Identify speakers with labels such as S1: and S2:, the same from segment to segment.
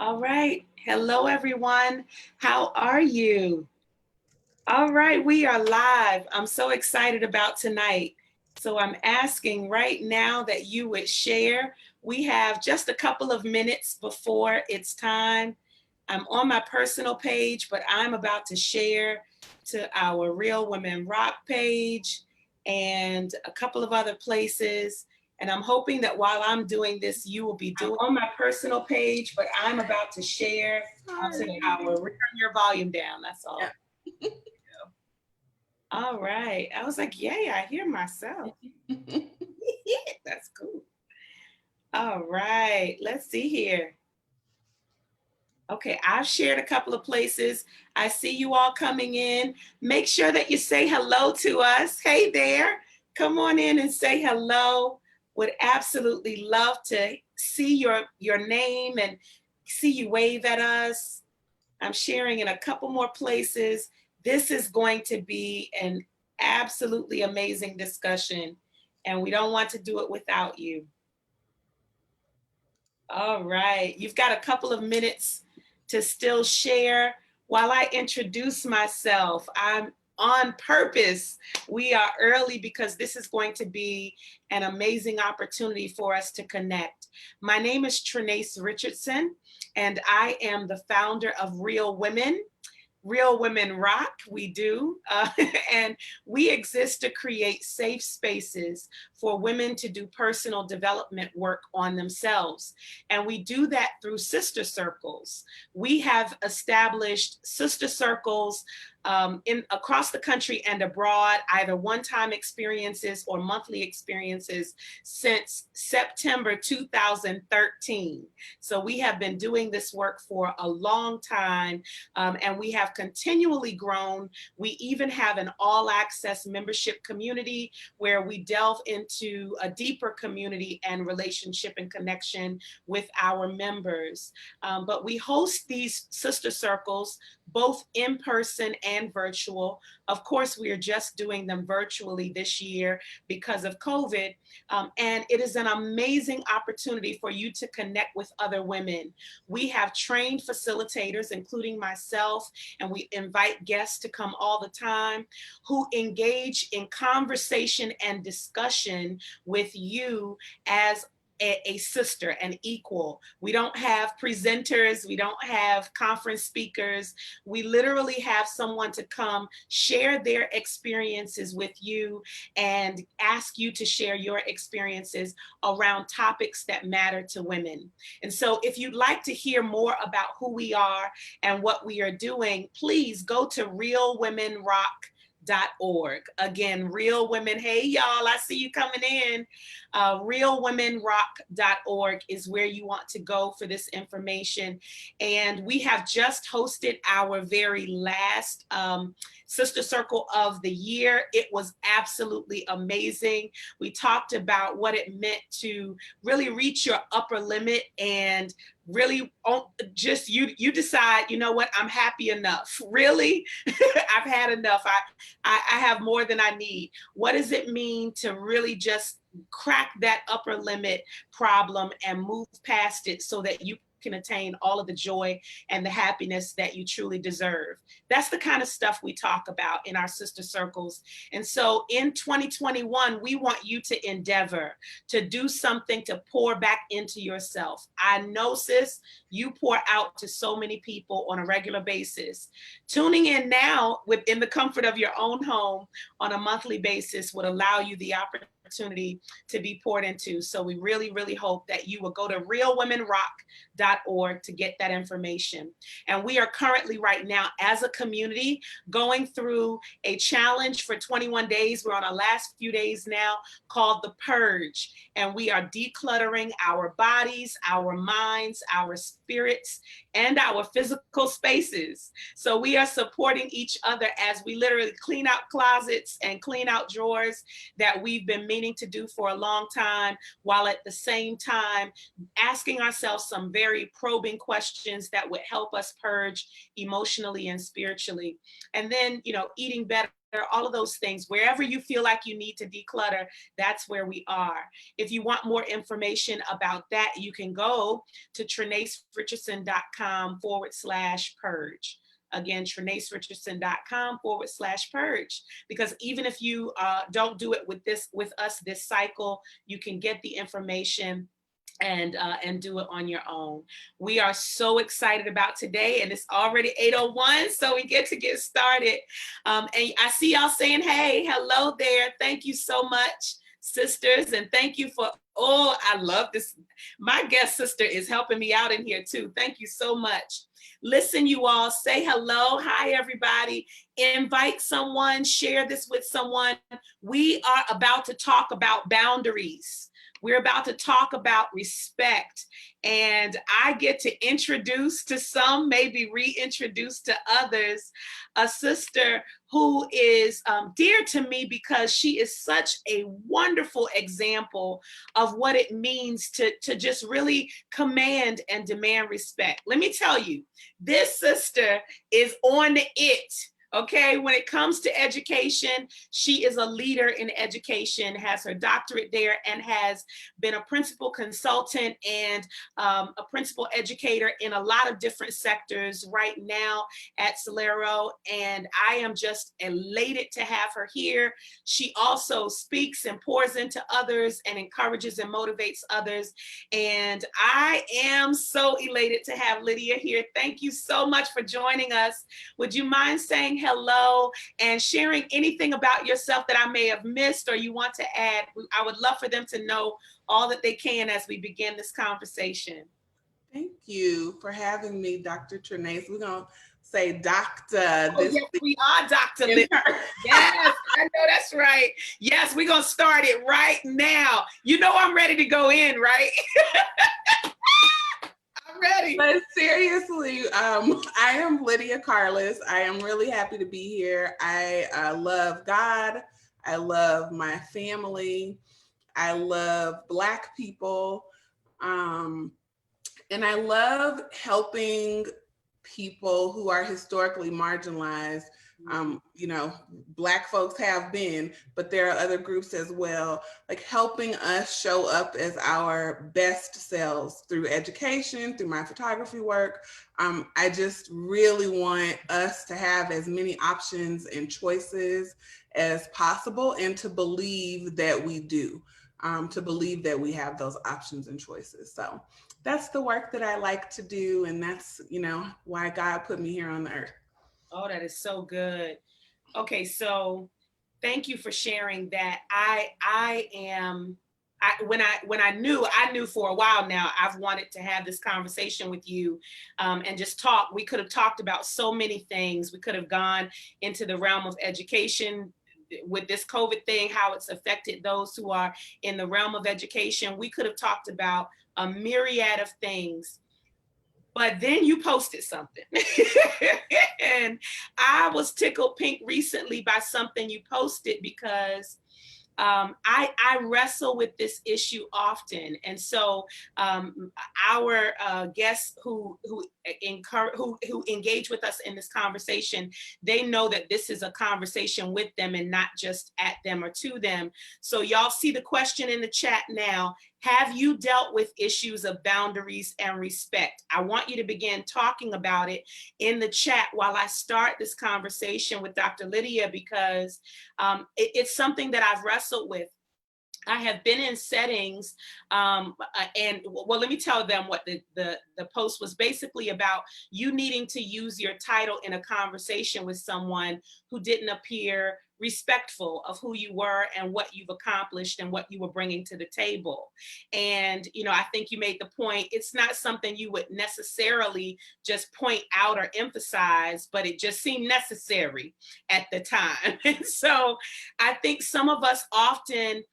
S1: All right. Hello, everyone. How are you? All right, we are live. I'm so excited about tonight. So I'm asking right now that you would share. We have just a couple of minutes before it's time. I'm on my personal page, but I'm about to share to our Real Women Rock page and a couple of other places. And I'm hoping that while I'm doing this, you will be doing on my personal page, but I'm about to share to our, turn your volume down, that's all.
S2: Yeah.
S1: All right. I was like, yay, I hear myself. That's cool. All right. Let's see here. Okay, I've shared a couple of places. I see you all coming in. Make sure that you say hello to us. Hey there. Come on in and say hello. Would absolutely love to see your name and see you wave at us. I'm sharing in a couple more places. This is going to be an absolutely amazing discussion, and we don't want to do it without you. All right, you've got a couple of minutes to still share while I introduce myself. I'm on purpose. We are early because this is going to be an amazing opportunity for us to connect. My name is Trinace Richardson, and I am the founder of Real Women. Real Women Rock, we do. And we exist to create safe spaces for women to do personal development work on themselves. And we do that through sister circles. We have established sister circles in across the country and abroad, either one-time experiences or monthly experiences since September 2013. So we have been doing this work for a long time, and we have continually grown. We even have an all-access membership community where we delve into a deeper community and relationship and connection with our members. But we host these sister circles both in person and virtual. Of course, we are just doing them virtually this year because of COVID. And it is an amazing opportunity for you to connect with other women. We have trained facilitators, including myself, and we invite guests to come all the time who engage in conversation and discussion with you as a sister, an equal. We don't have presenters, we don't have conference speakers. We literally have someone to come share their experiences with you and ask you to share your experiences around topics that matter to women. And so if you'd like to hear more about who we are and what we are doing, please go to realwomenrock.org. Again, Real Women, hey y'all, I see you coming in. Realwomenrock.org is where you want to go for this information. And we have just hosted our very last Sister Circle of the year. It was absolutely amazing. We talked about what it meant to really reach your upper limit and really just you decide, you know what, I'm happy enough. Really, I've had enough. I have more than I need. What does it mean to really just crack that upper limit problem and move past it so that you can attain all of the joy and the happiness that you truly deserve? That's the kind of stuff we talk about in our sister circles. And so in 2021, we want you to endeavor to do something to pour back into yourself. I know, sis, you pour out to so many people on a regular basis. Tuning in now within the comfort of your own home on a monthly basis would allow you the opportunity to be poured into. So we really, really hope that you will go to realwomenrock.org to get that information. And we are currently right now as a community going through a challenge for 21 days. We're on our last few days now called the Purge. And we are decluttering our bodies, our minds, our spirits, and our physical spaces. So we are supporting each other as we literally clean out closets and clean out drawers that we've been meaning to do for a long time, while at the same time asking ourselves some very probing questions that would help us purge emotionally and spiritually. And then, eating better, all of those things. Wherever you feel like you need to declutter, that's where we are. If you want more information about that, you can go to TrenaceRichardson.com/purge. Again, TrenaceRichardson.com/purge. Because even if you don't do it with us this cycle, you can get the information and do it on your own. We are so excited about today, and it's already 8:01, so we get started. And I see y'all saying, hey, hello there. Thank you so much, sisters, and thank you for, I love this. My guest sister is helping me out in here too. Thank you so much. Listen, you all, say hello. Hi, everybody. Invite someone, share this with someone. We are about to talk about boundaries. We're about to talk about respect, and I get to introduce to some, maybe reintroduce to others, a sister who is dear to me because she is such a wonderful example of what it means to just really command and demand respect. Let me tell you, this sister is on it. Okay, when it comes to education, she is a leader in education, has her doctorate there, and has been a principal consultant and a principal educator in a lot of different sectors right now at Solero. And I am just elated to have her here. She also speaks and pours into others and encourages and motivates others. And I am so elated to have Lydia here. Thank you so much for joining us. Would you mind saying hello and sharing anything about yourself that I may have missed or you want to add? I would love for them to know all that they can as we begin this conversation.
S2: Thank you for having me, Dr. Trenace. We're going to say Dr.
S1: Yes, we are Dr. Lydia. Yes, I know that's right. Yes, we're going to start it right now. You know I'm ready to go in, right? Ready.
S2: But seriously, I am Lydia Carlis. I am really happy to be here. I love God. I love my family. I love Black people. And I love helping people who are historically marginalized. Black folks have been, but there are other groups as well, like helping us show up as our best selves through education, through my photography work. I just really want us to have as many options and choices as possible, and to believe that we do, to believe that we have those options and choices. So that's the work that I like to do. And that's, why God put me here on the earth.
S1: Oh, that is so good. Okay, so thank you for sharing that. When I knew for a while now, I've wanted to have this conversation with you and just talk. We could have talked about so many things. We could have gone into the realm of education with this COVID thing, how it's affected those who are in the realm of education. We could have talked about a myriad of things. But then you posted something. And I was tickled pink recently by something you posted, because I wrestle with this issue often. And so our guests who engage with us in this conversation, they know that this is a conversation with them and not just at them or to them. So y'all see the question in the chat now. Have you dealt with issues of boundaries and respect? I want you to begin talking about it in the chat while I start this conversation with Dr. Lydia, because it's something that I've wrestled with. I have been in settings, and well, let me tell them what the post was basically about: you needing to use your title in a conversation with someone who didn't appear respectful of who you were and what you've accomplished and what you were bringing to the table. And, I think you made the point, it's not something you would necessarily just point out or emphasize, but it just seemed necessary at the time. And so I think some of us often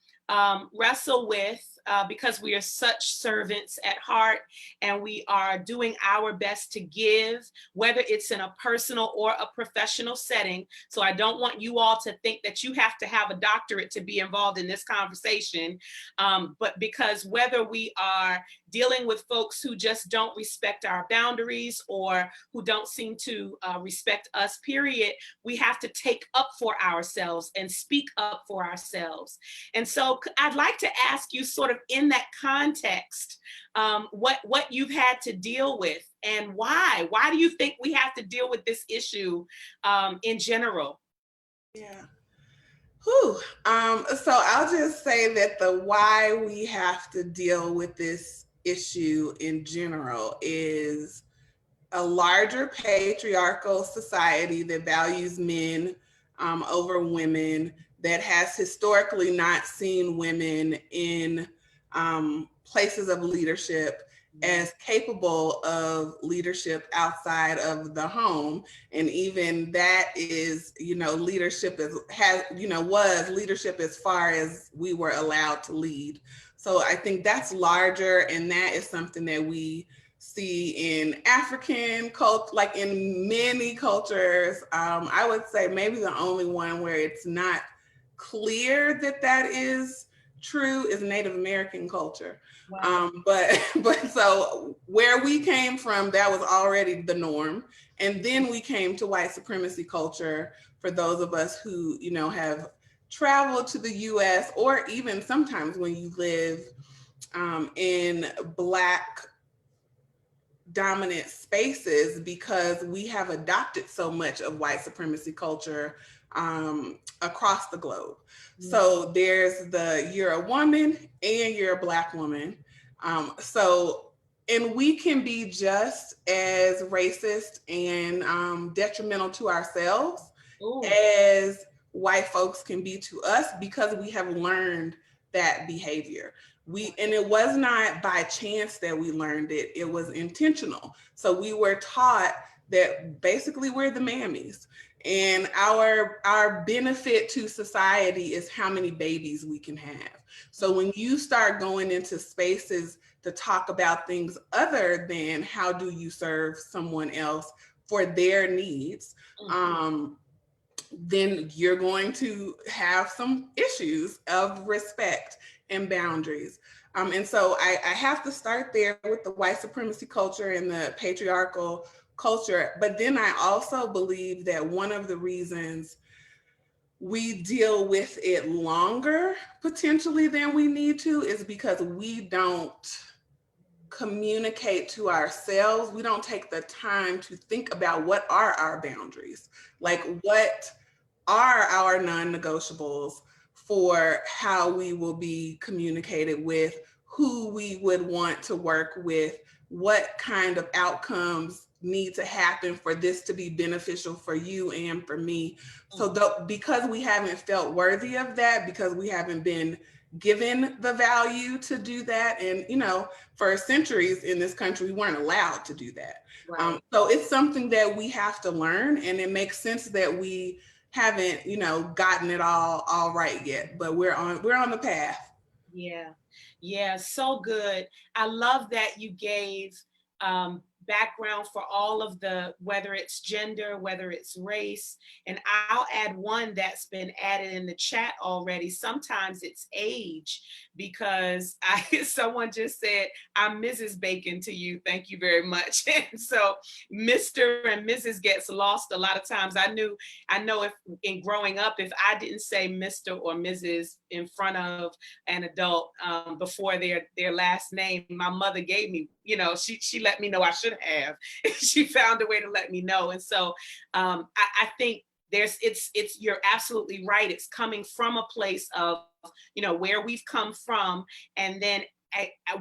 S1: wrestle with because we are such servants at heart, and we are doing our best to give, whether it's in a personal or a professional setting. So I don't want you all to think that you have to have a doctorate to be involved in this conversation, but because whether we are dealing with folks who just don't respect our boundaries or who don't seem to respect us, period, we have to take up for ourselves and speak up for ourselves. And so I'd like to ask you, sort of in that context, what you've had to deal with and why. Why do you think we have to deal with this issue in general?
S2: Yeah. Whew. So I'll just say that the why we have to deal with this issue in general is a larger patriarchal society that values men over women, that has historically not seen women in places of leadership as capable of leadership outside of the home. And even that is, leadership was leadership as far as we were allowed to lead. So I think that's larger, and that is something that we see in African culture, like in many cultures. I would say maybe the only one where it's not clear that that is true is Native American culture.
S1: Wow.
S2: But so where we came from, that was already the norm. And then we came to white supremacy culture for those of us who, have traveled to the US, or even sometimes when you live in Black dominant spaces, because we have adopted so much of white supremacy culture across the globe. Mm-hmm. So there's you're a woman and you're a Black woman. And we can be just as racist and detrimental to ourselves as white folks can be to us, because we have learned that behavior. And it was not by chance that we learned it, it was intentional. So we were taught that basically we're the mammies, and our benefit to society is how many babies we can have. So when you start going into spaces to talk about things other than how do you serve someone else for their needs, then you're going to have some issues of respect and boundaries. And so I have to start there with the white supremacy culture and the patriarchal culture. But then I also believe that one of the reasons we deal with it longer potentially than we need to is because we don't communicate to ourselves. We don't take the time to think about what are our boundaries, like what are our non-negotiables for how we will be communicated with, who we would want to work with, what kind of outcomes need to happen for this to be beneficial for you and for me. So because we haven't felt worthy of that, because we haven't been given the value to do that, and for centuries in this country, we weren't allowed to do that. Right. So it's something that we have to learn, and it makes sense that we haven't, gotten it all right yet, but we're on the path.
S1: Yeah, so good. I love that you gave background for all of the, whether it's gender, whether it's race, and I'll add one that's been added in the chat already. Sometimes it's age, because someone just said, I'm Mrs. Bacon to you. Thank you very much. And so Mr. and Mrs. gets lost a lot of times. I know if in growing up, if I didn't say Mr. or Mrs. in front of an adult before their last name, my mother gave me, she let me know I should have. She found a way to let me know. And so I think you're absolutely right. It's coming from a place of, where we've come from, and then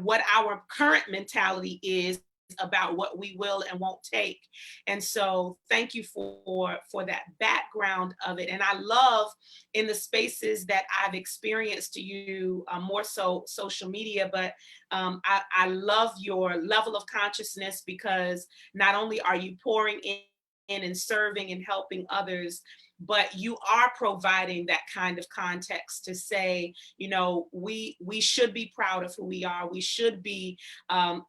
S1: what our current mentality is about what we will and won't take. And so thank you for that background of it. And I love, in the spaces that I've experienced to you, more so social media, but I love your level of consciousness, because not only are you pouring and serving and helping others, but you are providing that kind of context to say, you know, we should be proud of who we are. We should be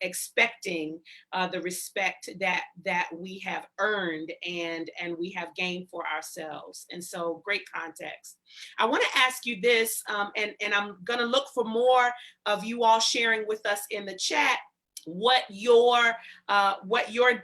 S1: expecting the respect that we have earned and we have gained for ourselves. And so, great context. I want to ask you this, and I'm going to look for more of you all sharing with us in the chat what your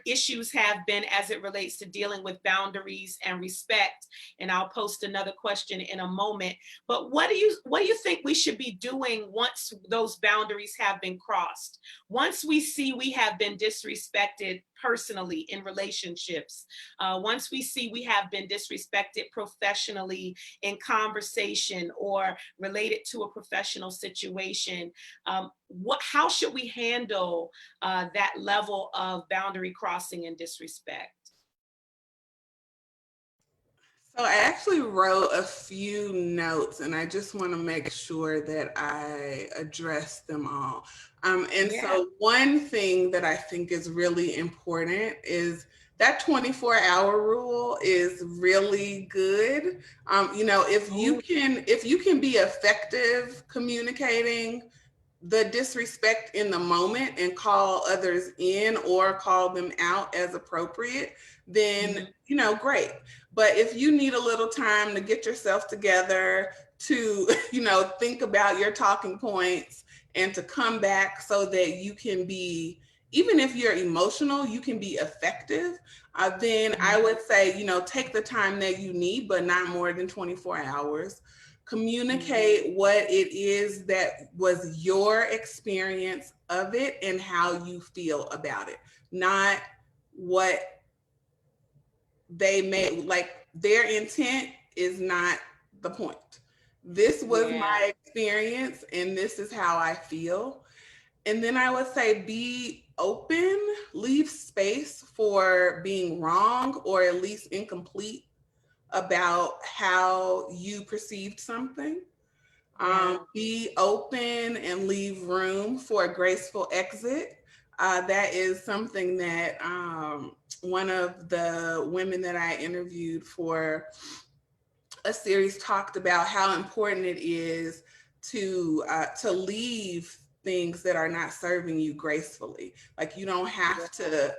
S1: issues have been as it relates to dealing with boundaries and respect. And I'll post another question in a moment. But what do you think we should be doing once those boundaries have been crossed? Once we see we have been disrespected personally in relationships, once we see we have been disrespected professionally in conversation or related to a professional situation, how should we handle that level of boundary crossing and disrespect?
S2: So I actually wrote a few notes and I just want to make sure that I address them all. And
S1: Yeah.
S2: so one thing that I think is really important is that 24-hour rule is really good. You know, if you can be effective communicating the disrespect in the moment and call others in or call them out as appropriate, then, you know, great. But if you need a little time to get yourself together, to, you know, think about your talking points and to come back so that you can be, even if you're emotional, you can be effective, then I would say, you know, take the time that you need, but not more than 24 hours. Communicate what it is that was your experience of it and how you feel about it, not what they made, like their intent is not the point. This was my experience and this is how I feel. And then I would say be open, leave space for being wrong or at least incomplete about how you perceived something. Be open and leave room for a graceful exit. That is something that one of the women that I interviewed for a series talked about, how important it is to leave things that are not serving you gracefully. Like you don't have to,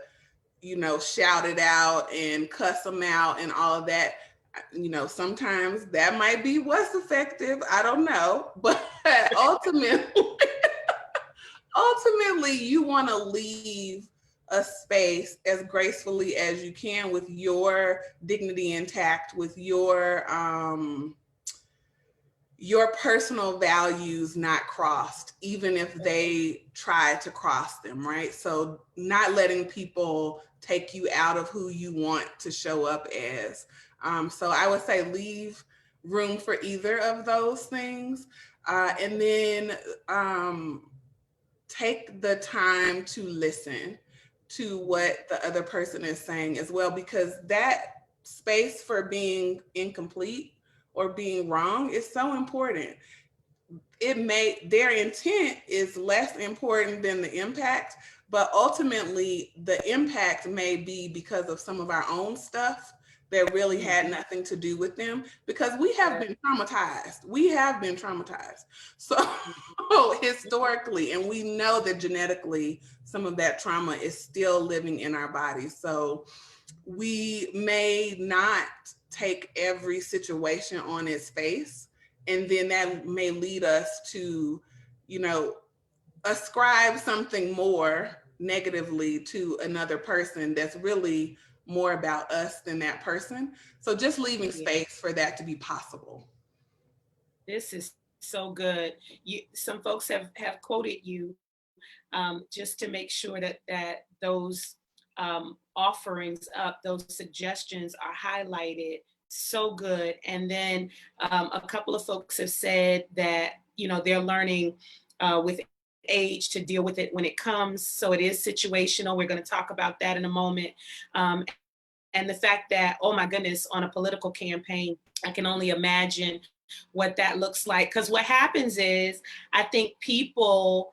S2: you know, shout it out and cuss them out and all of that. You know, sometimes that might be what's effective. I don't know, but ultimately, you want to leave a space as gracefully as you can with your dignity intact, with your personal values not crossed, even if they try to cross them, right? So not letting people take you out of who you want to show up as. So I would say leave room for either of those things. And then take the time to listen to what the other person is saying as well, because that space for being incomplete or being wrong is so important. Their intent is less important than the impact, but ultimately the impact may be because of some of our own stuff that really had nothing to do with them, because we have been traumatized. So historically, and we know that genetically some of that trauma is still living in our bodies. So we may not take every situation on its face, and then that may lead us to, you know, ascribe something more negatively to another person that's really more about us than that person. So just leaving space for that to be possible.
S1: This is so good. Some folks have quoted you just to make sure that those offerings up, those suggestions are highlighted. So good. And then a couple of folks have said that, you know, they're learning with age to deal with it when it comes. So it is situational. We're going to talk about that in a moment. And the fact that, oh my goodness, on a political campaign, I can only imagine what that looks like. Because what happens is, I think people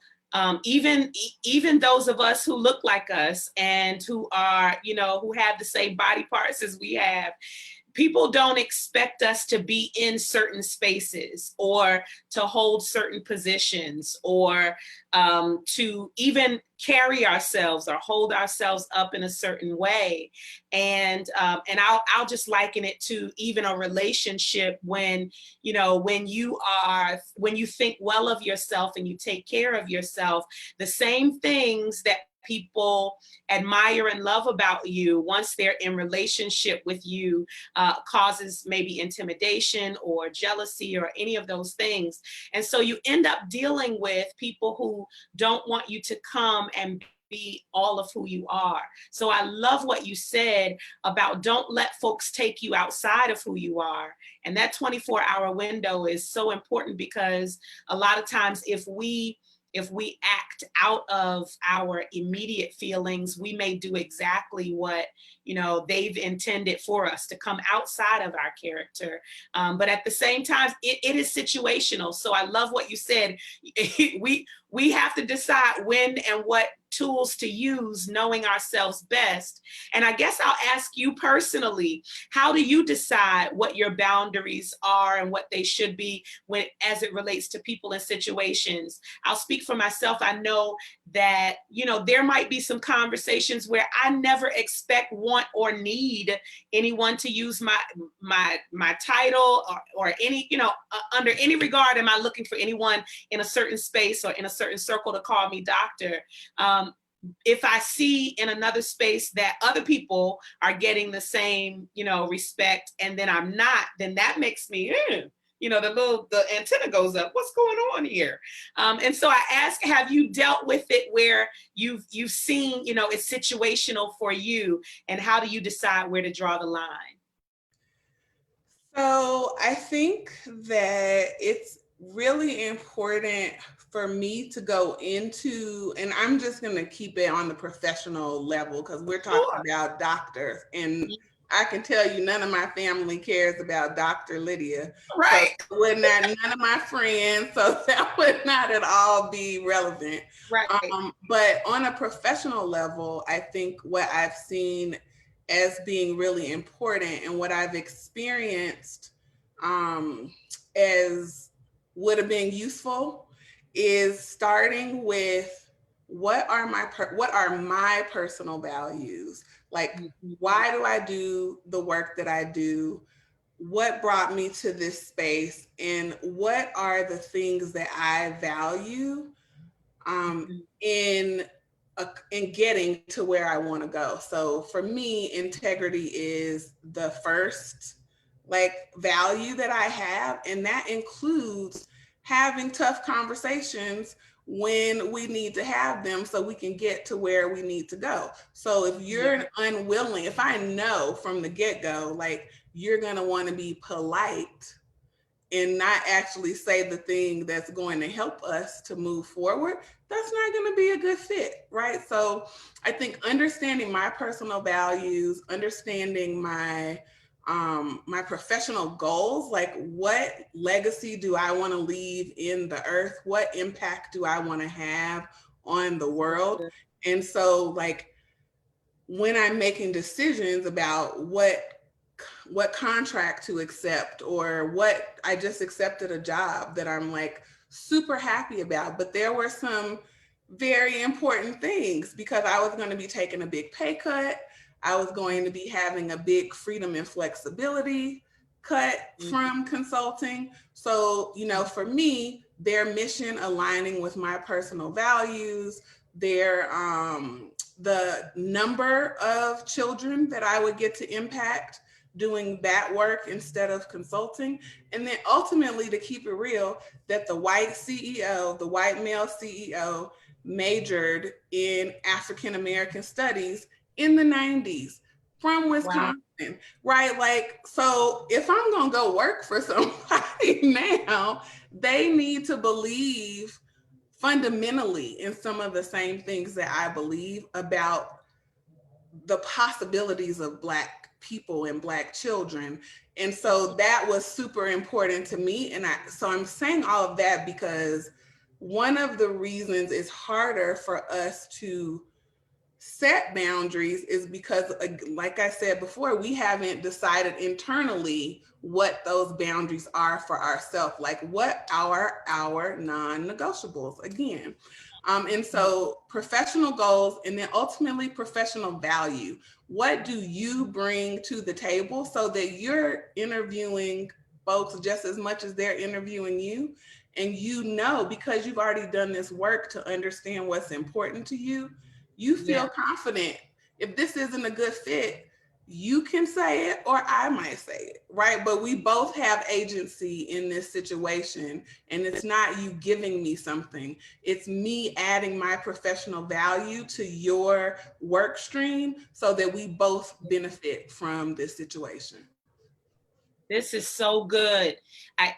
S1: Even those of us who look like us and who are, who have the same body parts as we have, people don't expect us to be in certain spaces or to hold certain positions or to even carry ourselves or hold ourselves up in a certain way. And I'll just liken it to even a relationship when, when you think well of yourself and you take care of yourself, the same things that people admire and love about you once they're in relationship with you causes maybe intimidation or jealousy or any of those things. And so you end up dealing with people who don't want you to come and be all of who you are. So I love what you said about don't let folks take you outside of who you are. And that 24-hour window is so important, because a lot of times if we act out of our immediate feelings, we may do exactly what, they've intended for us, to come outside of our character. But at the same time, it is situational. So I love what you said. We have to decide when and what tools to use, knowing ourselves best. And I guess I'll ask you personally, how do you decide what your boundaries are and what they should be as it relates to people and situations? I'll speak for myself. I know that, there might be some conversations where I never expect, want, or need anyone to use my title or any, under any regard am I looking for anyone in a certain space or in a certain circle to call me doctor. If I see in another space that other people are getting the same, respect, and then I'm not, then that makes me, the antenna goes up. What's going on here? And so I ask, have you dealt with it where you've seen, it's situational for you, and how do you decide where to draw the line?
S2: So I think that it's really important for me to go into, and I'm just going to keep it on the professional level because we're talking
S1: Sure.
S2: about doctors. And I can tell you none of my family cares about Dr. Lydia.
S1: Right.
S2: So none of my friends, so that would not at all be relevant.
S1: Right.
S2: But on a professional level, I think what I've seen as being really important and what I've experienced as would have been useful is starting with what are my personal values? Like, why do I do the work that I do? What brought me to this space? And what are the things that I value in getting to where I want to go? So for me, integrity is the first value that I have, and that includes having tough conversations when we need to have them so we can get to where we need to go. So if you're unwilling, if I know from the get-go, you're going to want to be polite and not actually say the thing that's going to help us to move forward, that's not going to be a good fit, right? So I think understanding my personal values, understanding my professional goals, like what legacy do I want to leave in the earth? What impact do I want to have on the world? And so when I'm making decisions about what contract to accept, or what I just accepted a job that I'm super happy about, but there were some very important things because I was going to be taking a big pay cut. I was going to be having a big freedom and flexibility cut from consulting. So, for me, their mission aligning with my personal values, their the number of children that I would get to impact doing that work instead of consulting. And then ultimately, to keep it real, that the white male CEO majored in African American studies in the 90s from Wisconsin, wow. Right? So if I'm gonna go work for somebody now, they need to believe fundamentally in some of the same things that I believe about the possibilities of Black people and Black children. And so that was super important to me. And so I'm saying all of that because one of the reasons it's harder for us to set boundaries is because, like I said before, we haven't decided internally what those boundaries are for ourselves, like what are our non-negotiables again. And so professional goals, and then ultimately professional value. What do you bring to the table so that you're interviewing folks just as much as they're interviewing you? And you know, because you've already done this work to understand what's important to you, you
S1: Yeah.
S2: feel confident. If this isn't a good fit, you can say it or I might say it, right? But we both have agency in this situation. And it's not you giving me something, it's me adding my professional value to your work stream so that we both benefit from this situation.
S1: This is so good. I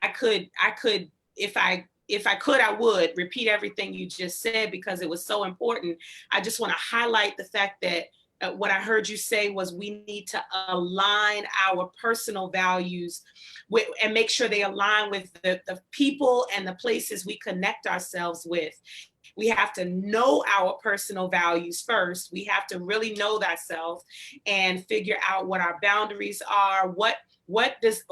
S1: I could if I could, I would repeat everything you just said because it was so important. I just want to highlight the fact that what I heard you say was we need to align our personal values with, and make sure they align with the people and the places we connect ourselves with. We have to know our personal values first. We have to really know thyself and figure out what our boundaries are. What does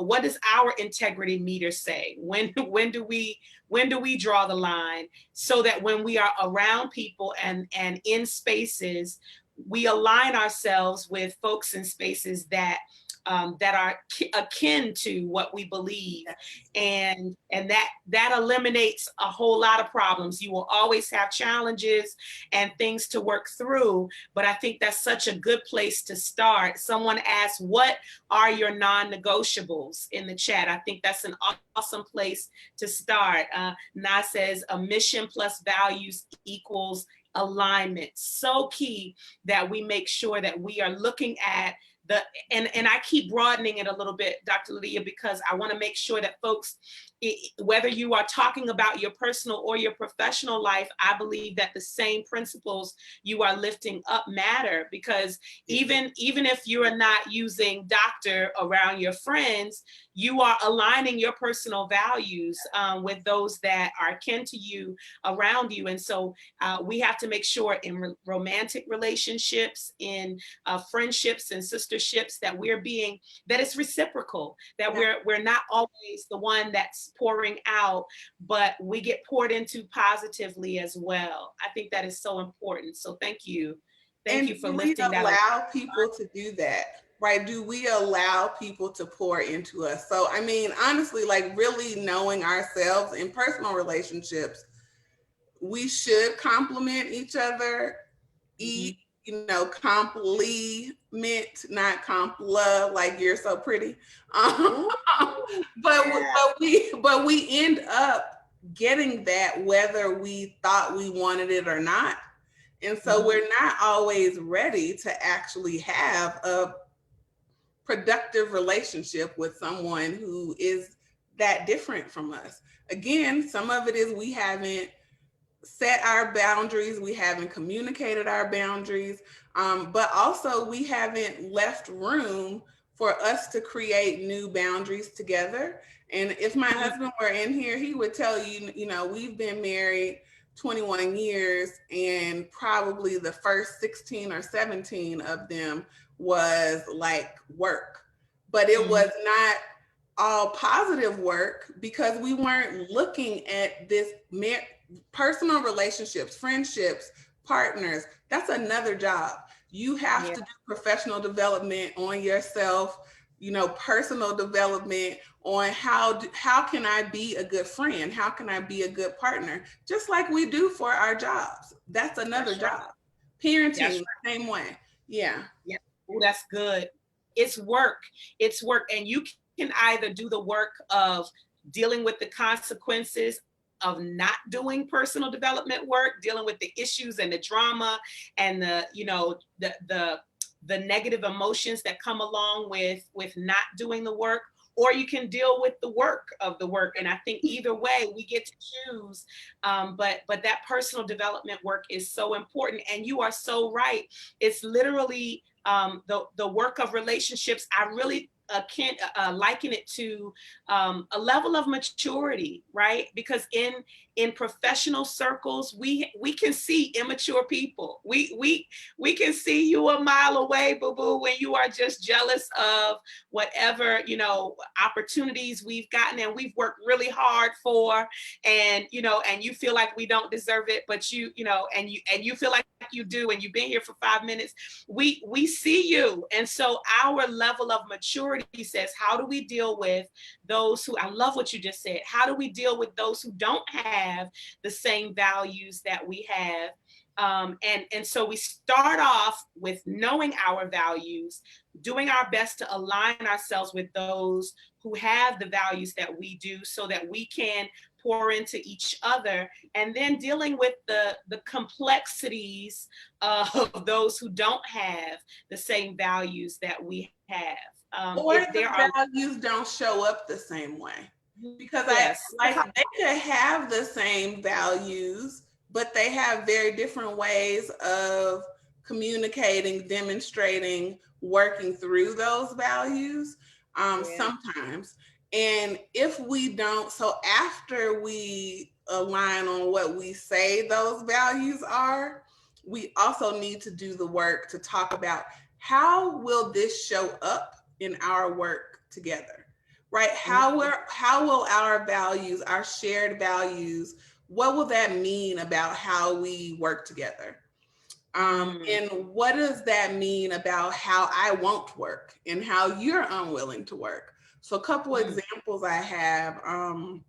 S1: our integrity meter say? When do we draw the line, so that when we are around people and in spaces, we align ourselves with folks in spaces that are akin to what we believe, and that eliminates a whole lot of problems. You will always have challenges and things to work through, but I think that's such a good place to start. Someone asked, what are your non-negotiables in the chat? I think that's an awesome place to start. Na says a mission plus values equals alignment. So key that we make sure that we are looking at the, and I keep broadening it a little bit, Dr. Lydia, because I want to make sure that folks, whether you are talking about your personal or your professional life, I believe that the same principles you are lifting up matter, because even if you are not using doctor around your friends, you are aligning your personal values with those that are akin to you around you. And so we have to make sure in romantic relationships, in friendships and sisterships, that it's reciprocal, that we're not always the one that's pouring out, but we get poured into positively as well. I think that is so important. So thank you. Thank you
S2: And
S1: for
S2: do we
S1: lifting that up.
S2: allow people to do that? Right? Do we allow people to pour into us? So, I mean, honestly, like really knowing ourselves in personal relationships, we should compliment each other,
S1: Mhm.
S2: eat, compliment, not comp love, like you're so pretty. Um,
S1: Ooh,
S2: but
S1: yeah.
S2: we end up getting that whether we thought we wanted it or not. And so
S1: Mhm.
S2: we're not always ready to actually have a productive relationship with someone who is that different from us. Again, some of it is we haven't set our boundaries, we haven't communicated our boundaries, but also we haven't left room for us to create new boundaries together. And if my husband were in here, he would tell you, we've been married 21 years, and probably the first 16 or 17 of them was like work. But it
S1: Mhm.
S2: was not all positive work because we weren't looking at this personal relationships, friendships, partners. That's another job. You have
S1: Yeah.
S2: to do professional development on yourself, personal development on how can I be a good friend? How can I be a good partner? Just like we do for our jobs. That's another
S1: That's right.
S2: job.
S1: That's
S2: Parenting,
S1: right.
S2: same way. Yeah.
S1: Yeah. Oh, that's good. It's work. It's work. And you can either do the work of dealing with the consequences of not doing personal development work, dealing with the issues and the drama and the negative emotions that come along with not doing the work, or you can deal with the work of the work. And I think either way we get to choose. But that personal development work is so important, and you are so right. It's literally the work of relationships, I really can't liken it to a level of maturity, right? Because in professional circles, we can see immature people. We can see you a mile away, boo boo, when you are just jealous of whatever, opportunities we've gotten and we've worked really hard for, and and you feel like we don't deserve it, but and you feel like you do, and you've been here for 5 minutes. We see you, and so our level of maturity says, how do we deal with those who, I love what you just said, how do we deal with those who don't have the same values that we have? And so we start off with knowing our values, doing our best to align ourselves with those who have the values that we do, so that we can pour into each other, and then dealing with the complexities of those who don't have the same values that we have.
S2: Or
S1: If
S2: the
S1: there are,
S2: values don't show up the same way. Because
S1: yes,
S2: they could have the same values, but they have very different ways of communicating, demonstrating, working through those values,
S1: yeah.
S2: sometimes. And if we don't, so after we align on what we say those values are, we also need to do the work to talk about how will this show up in our work together, right? How will our values, our shared values, what will that mean about how we work together? And what does that mean about how I won't work and how you're unwilling to work? So a couple examples I have, I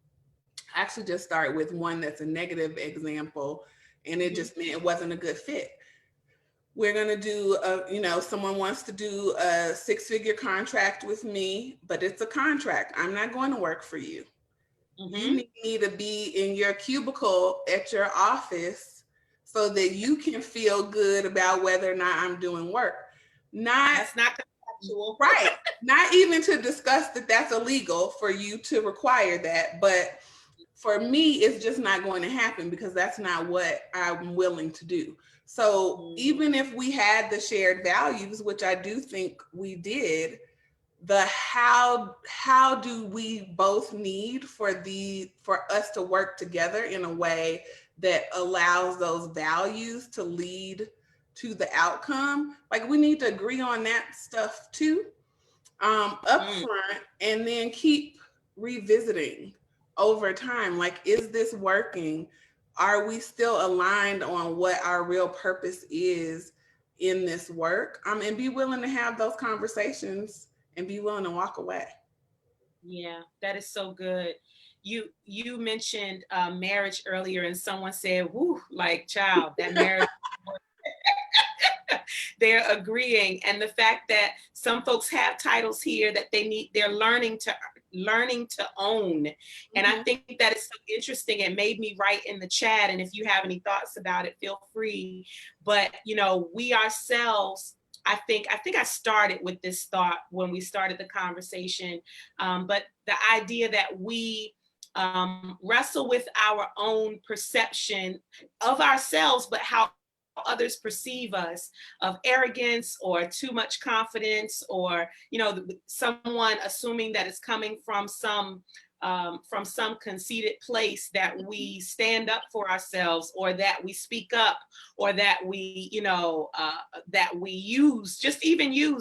S2: actually just start with one that's a negative example, and it just meant it wasn't a good fit. We're going to do someone wants to do a 6-figure contract with me, but it's a contract. I'm not going to work for you. You need me to be in your cubicle at your office so that you can feel good about whether or not I'm doing work.
S1: That's not contractual.
S2: Right. Not even to discuss that that's illegal for you to require that, but for me, it's just not going to happen because that's not what I'm willing to do. So even if we had the shared values, which I do think we did, the how do we both need for us to work together in a way that allows those values to lead to the outcome. Like, we need to agree on that stuff too, up front, and then keep revisiting over time. Like, is this working? Are we still aligned on what our real purpose is in this work? And be willing to have those conversations and be willing to walk away.
S1: Yeah, that is so good. You mentioned marriage earlier, and someone said, "Whoo, like child, that marriage." They're agreeing, and the fact that some folks have titles here that they're learning to own. And I think that is so interesting. It made me write in the chat, and if you have any thoughts about it, feel free. But we ourselves, I think I started with this thought when we started the conversation, but the idea that we wrestle with our own perception of ourselves, but how others perceive us, of arrogance or too much confidence, or someone assuming that it's coming from some conceited place, that we stand up for ourselves, or that we speak up, or that we use,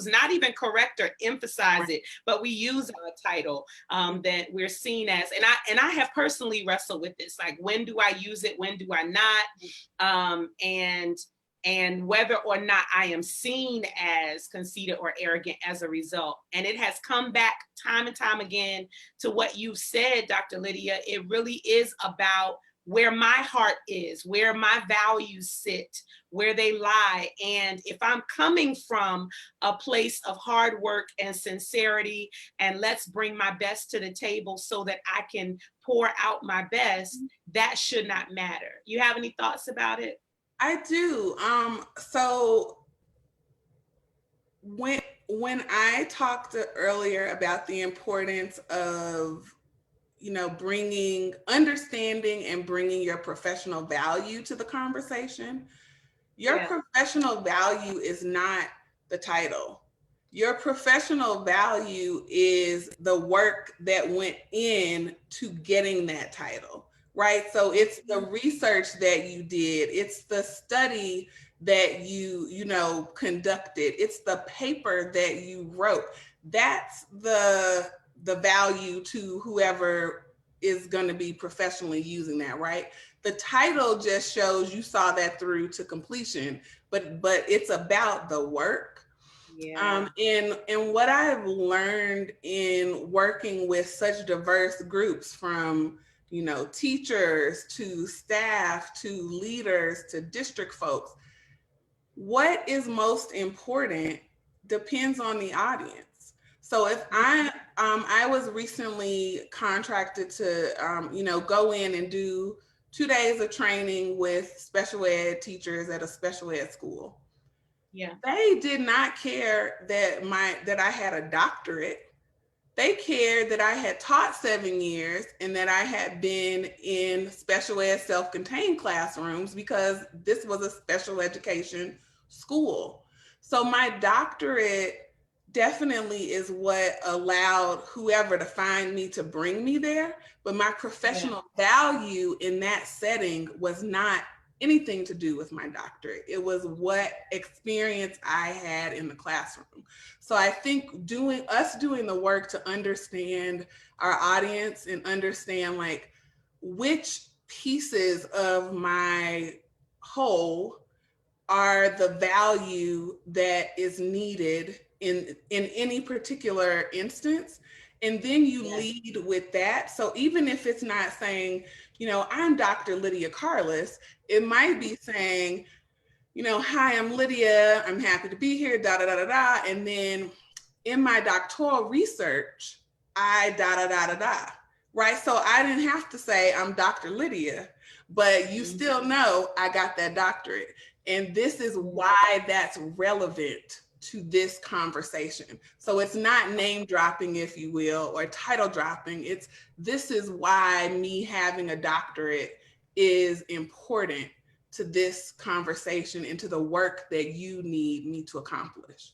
S1: not even correct or emphasize it, but we use our title, that we're seen as. And I have personally wrestled with this, like, when do I use it, when do I not, and whether or not I am seen as conceited or arrogant as a result. And it has come back time and time again to what you've said, Dr. Lydia. It really is about where my heart is, where my values sit, where they lie. And if I'm coming from a place of hard work and sincerity, and let's bring my best to the table so that I can pour out my best, that should not matter. You have any thoughts about it?
S2: I do. So when I talked earlier about the importance of bringing understanding and bringing your professional value to the conversation, your professional value is not the title. Your professional value is the work that went in to getting that title, right? So it's the research that you did, it's the study that you conducted, it's the paper that you wrote. That's the value to whoever is going to be professionally using that, right? The title just shows you saw that through to completion, but it's about the work.
S1: Yeah.
S2: And what I've learned in working with such diverse groups, from teachers to staff to leaders to district folks, what is most important depends on the audience. So if I was recently contracted to go in and do 2 days of training with special ed teachers at a special ed school.
S1: Yeah.
S2: They did not care that I had a doctorate. They cared that I had taught 7 years and that I had been in special ed self-contained classrooms, because this was a special education school. So my doctorate definitely is what allowed whoever to find me to bring me there. But my professional value in that setting was not anything to do with my doctorate. It was what experience I had in the classroom. So I think doing the work to understand our audience and understand like which pieces of my whole are the value that is needed in any particular instance, and then you lead with that. So even if it's not saying, I'm Dr. Lydia Carlis, it might be saying, hi, I'm Lydia, I'm happy to be here, da da da da da. And then in my doctoral research, I da da da da da. Right. So I didn't have to say I'm Dr. Lydia, but you still know I got that doctorate. And this is why that's relevant to this conversation. So it's not name dropping, if you will, or title dropping. This is why me having a doctorate is important to this conversation and to the work that you need me to accomplish.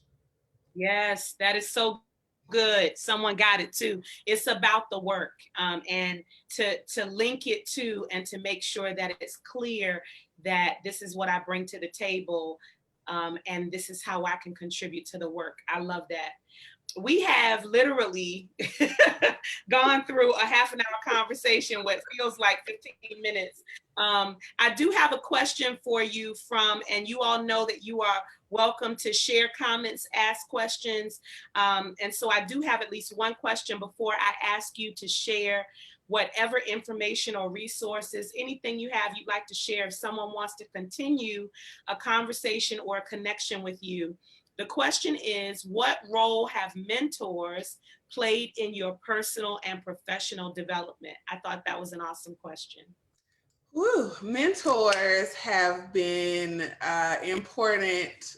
S1: Yes, that is so good. Someone got it too. It's about the work, and to link it to and to make sure that it's clear that this is what I bring to the table, and this is how I can contribute to the work. I love that. We have literally gone through a half an hour conversation, what feels like 15 minutes. I do have a question for you and you all know that you are welcome to share comments, ask questions. And so I do have at least one question before I ask you to share whatever information or resources, anything you have you'd like to share if someone wants to continue a conversation or a connection with you. The question is, what role have mentors played in your personal and professional development? I thought that was an awesome question.
S2: Woo, mentors have been important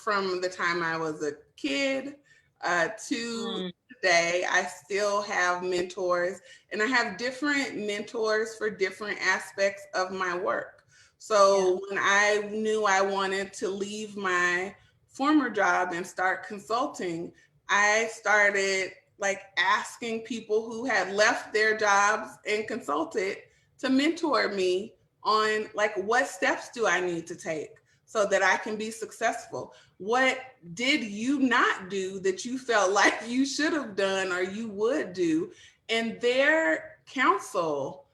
S2: from the time I was a kid to today. I still have mentors, and I have different mentors for different aspects of my work. So when I knew I wanted to leave my former job and start consulting, I started like asking people who had left their jobs and consulted to mentor me on like, what steps do I need to take so that I can be successful? What did you not do that you felt like you should have done or you would do? And their counsel,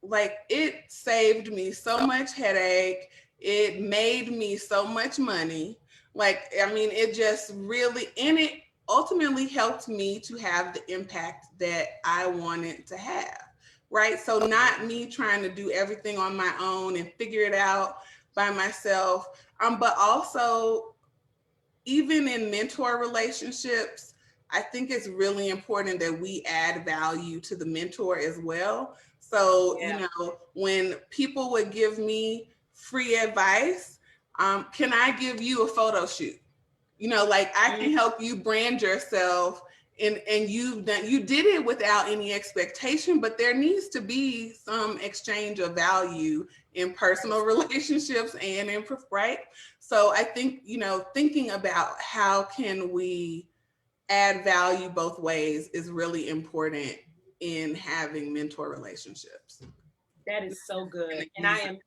S2: like, it saved me so much headache. It made me so much money. Like, I mean, it just really, and it ultimately helped me to have the impact that I wanted to have. Right. So not me trying to do everything on my own and figure it out by myself. But also, even in mentor relationships, I think it's really important that we add value to the mentor as well. So, when people would give me free advice, can I give you a photo shoot? Like, I can help you brand yourself and you did it without any expectation, but there needs to be some exchange of value in personal relationships and in right. So I think, thinking about how can we add value both ways is really important in having mentor relationships.
S1: That is so good. And
S2: Easy.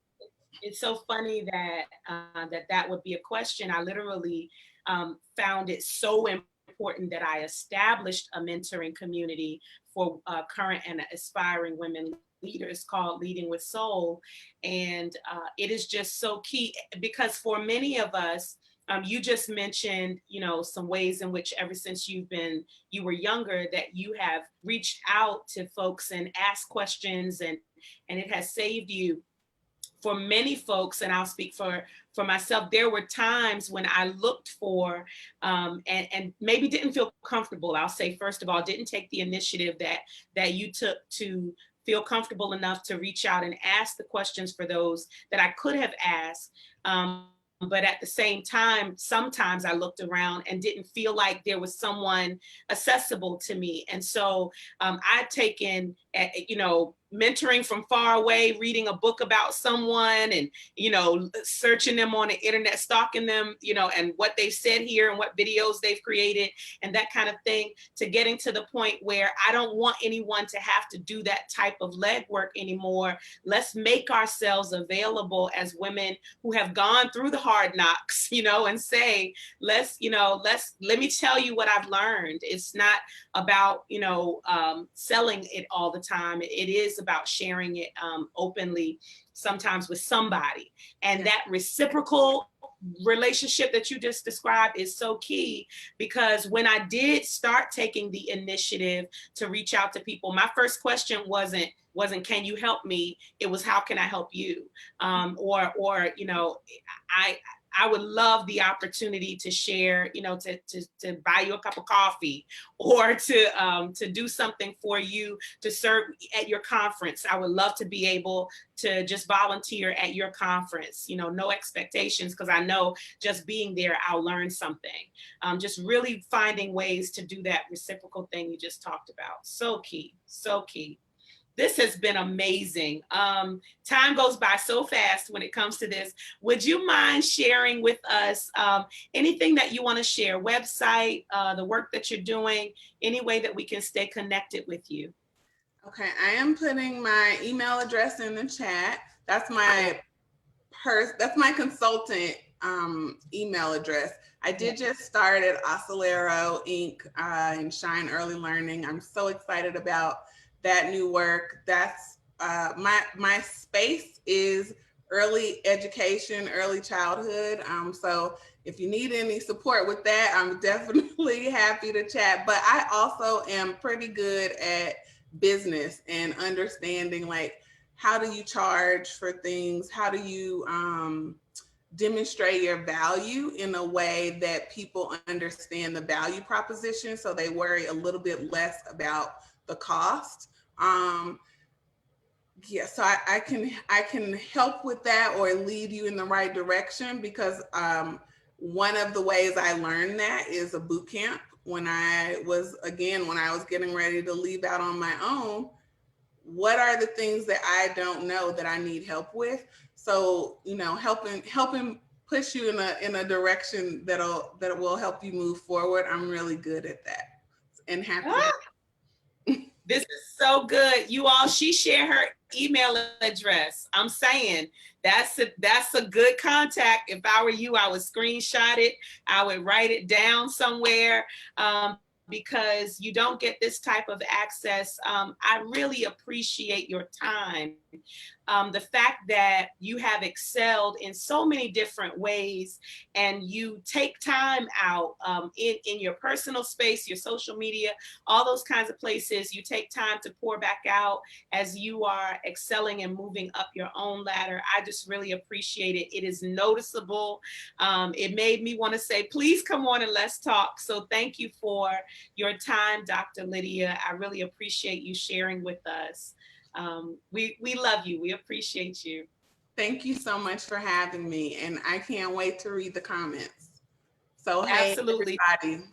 S1: it's so funny that that would be a question. I literally found it so important that I established a mentoring community for current and aspiring women leaders called Leading with Soul. And it is just so key because for many of us, you just mentioned, some ways in which ever since you were younger, that you have reached out to folks and asked questions, and it has saved you. For many folks, and I'll speak for myself, there were times when I looked for and maybe didn't feel comfortable. I'll say, first of all, didn't take the initiative that you took to feel comfortable enough to reach out and ask the questions for those that I could have asked. But at the same time, sometimes I looked around and didn't feel like there was someone accessible to me. And so I'd taken, mentoring from far away, reading a book about someone and, searching them on the internet, stalking them, and what they've said here and what videos they've created and that kind of thing, to getting to the point where I don't want anyone to have to do that type of legwork anymore. Let's make ourselves available as women who have gone through the hard knocks, and say, let me tell you what I've learned. It's not about, selling it all the time. It is about sharing it openly, sometimes with somebody. And that reciprocal relationship that you just described is so key, because when I did start taking the initiative to reach out to people, my first question wasn't can you help me? It was, how can I help you? I would love the opportunity to share, to buy you a cup of coffee, or to do something for you, to serve at your conference. I would love to be able to just volunteer at your conference, no expectations, because I know just being there, I'll learn something. Just really finding ways to do that reciprocal thing you just talked about. So key, so key. This has been amazing. Time goes by so fast when it comes to this. Would you mind sharing with us anything that you want to share, website, the work that you're doing, any way that we can stay connected with you?
S2: Okay, I am putting my email address in the chat. That's my consultant email address. I did just start at Oscillero Inc. And Shine Early Learning. I'm so excited about that new work. That's my space is early education, early childhood. So if you need any support with that, I'm definitely happy to chat. But I also am pretty good at business and understanding, like, how do you charge for things? How do you demonstrate your value in a way that people understand the value proposition, so they worry a little bit less about the cost? So I can help with that or lead you in the right direction, because one of the ways I learned that is a boot camp. When I was getting ready to leave out on my own, what are the things that I don't know that I need help with? So, helping push you in a direction that will help you move forward. I'm really good at that and happy.
S1: This is so good. You all, she shared her email address. I'm saying that's a good contact. If I were you, I would screenshot it. I would write it down somewhere. Because you don't get this type of access. I really appreciate your time. The fact that you have excelled in so many different ways, and you take time out in your personal space, your social media, all those kinds of places. You take time to pour back out as you are excelling and moving up your own ladder. I just really appreciate it. It is noticeable. It made me want to say, please come on and let's talk. So thank you for your time, Dr. Lydia. I really appreciate you sharing with us. We love you. We appreciate you.
S2: Thank you so much for having me. And I can't wait to read the comments. So, hey,
S1: Absolutely.
S2: everybody.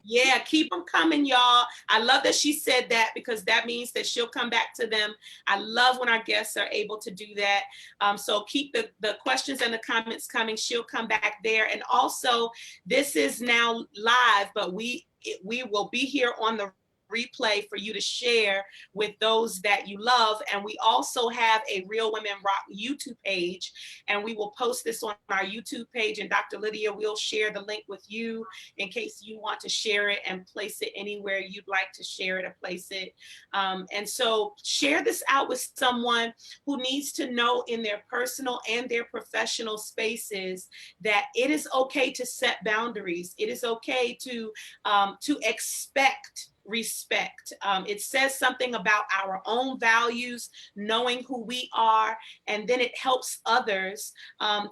S1: Yeah, keep them coming, y'all. I love that she said that because that means that she'll come back to them. I love when our guests are able to do that. So keep the questions and the comments coming. She'll come back there. And also, this is now live, but we will be here on the replay for you to share with those that you love. And we also have a Real Women Rock YouTube page, and we will post this on our YouTube page. And Dr. Lydia will share the link with you in case you want to share it and place it anywhere you'd like to share it or place it. And so share this out with someone who needs to know in their personal and their professional spaces that it is okay to set boundaries. It is okay to expect respect. It says something about our own values, knowing who we are, and then it helps others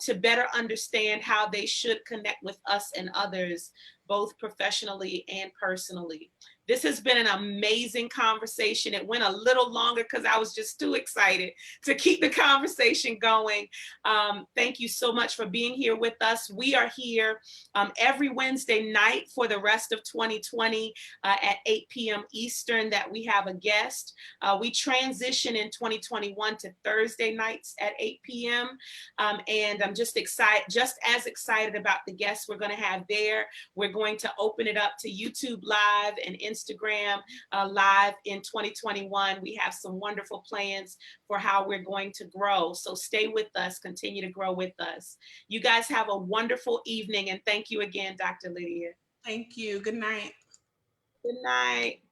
S1: to better understand how they should connect with us and others, both professionally and personally. This has been an amazing conversation. It went a little longer because I was just too excited to keep the conversation going. Thank you so much for being here with us. We are here every Wednesday night for the rest of 2020 at 8 p.m. Eastern that we have a guest. We transition in 2021 to Thursday nights at 8 p.m. And I'm just as excited about the guests we're going to have there. We're going to open it up to YouTube Live and Instagram Live in 2021. We have some wonderful plans for how we're going to grow. So stay with us, continue to grow with us. You guys have a wonderful evening, and thank you again, Dr. Lydia.
S2: Thank you. Good night.
S1: Good night.